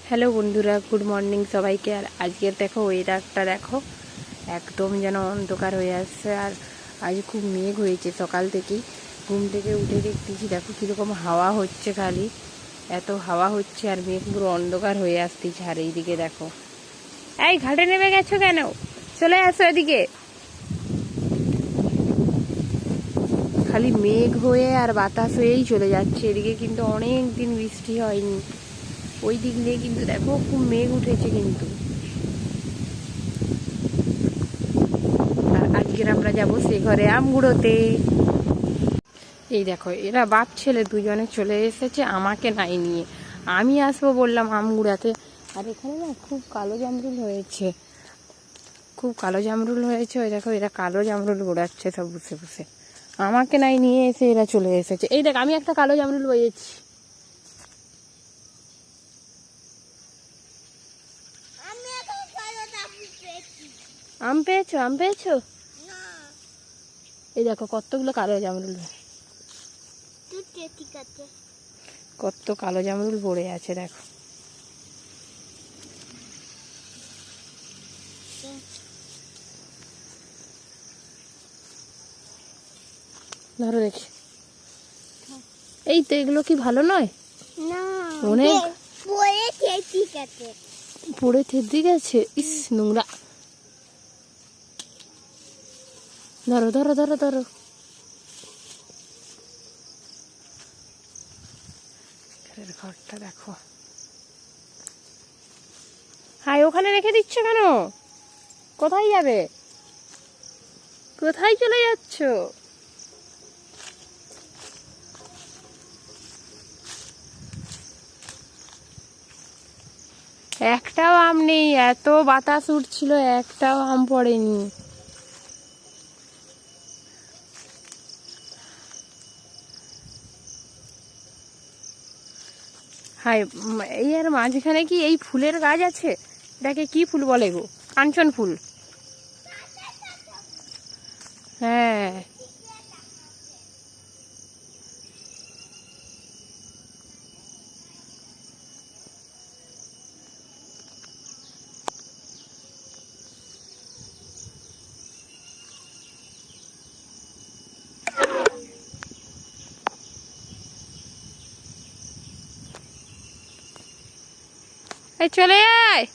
Hello বন্ধুরা, good morning সবাইকে। আর আজকের দেখো ওয়েদারটা দেখো, একদম যেন অন্ধকার হয়ে আসছে। আর আজ খুব মেঘ হয়েছে সকাল থেকেই। ঘুম থেকে উঠে দেখতেছি দেখো কীরকম হাওয়া হচ্ছে, খালি এত হাওয়া হচ্ছে আর মেঘ পুরো অন্ধকার হয়ে আসতেছে। আর এইদিকে দেখো, এই ঘাটে নেমে গেছো কেন? চলে আসো এদিকে। খালি মেঘ হয়ে আর বাতাস হয়েই চলে যাচ্ছে। এদিকে কিন্তু অনেক দিন বৃষ্টি হয়নি। ওই দিক দিয়ে কিন্তু দেখো খুব মেঘ উঠেছে কিন্তু। আর আজকের আমরা যাবো সে ঘরে আম কুড়োতে। এই দেখো, এরা বাপ ছেলে দুজনে চলে এসেছে আমাকে নাই নিয়ে। আমি আসবো বললাম আম কুড়াতে। আর এখানে না খুব কালো জামরুল হয়েছে, খুব কালো জামরুল হয়েছে। ওই দেখো, এরা কালো জামরুল কুড়াচ্ছে সব বসে বসে। আমাকে নাই নিয়ে এসে এরা চলে এসেছে। এই দেখ, আমি একটা কালো জামরুল বয়েছি। আম পেয়েছো? আম পেয়েছো? এই দেখো কতগুলো কালো জামরুল, কত কালো জামরুল পড়ে আছে দেখো। ধরো দেখি। এই তো, এগুলো কি ভালো নয়? অনেক পড়ে থেদ্দি গেছে। ইস, নোংরা। ধরো ধরো ধরো ধরো। ঘরটা দেখো। হাই, ওখানে রেখে দিচ্ছ কেন? কোথায় যাবে? কোথায় চলে যাচ্ছ? একটাও আম নেই, এত বাতাস উঠছিল, একটাও আম পড়েনি। হাই, এই আর মাঝখানে কি এই ফুলের গাছ আছে? এটাকে কি ফুল বলে গো? কাঞ্চন ফুল। হ্যাঁ, এই চলে আয়।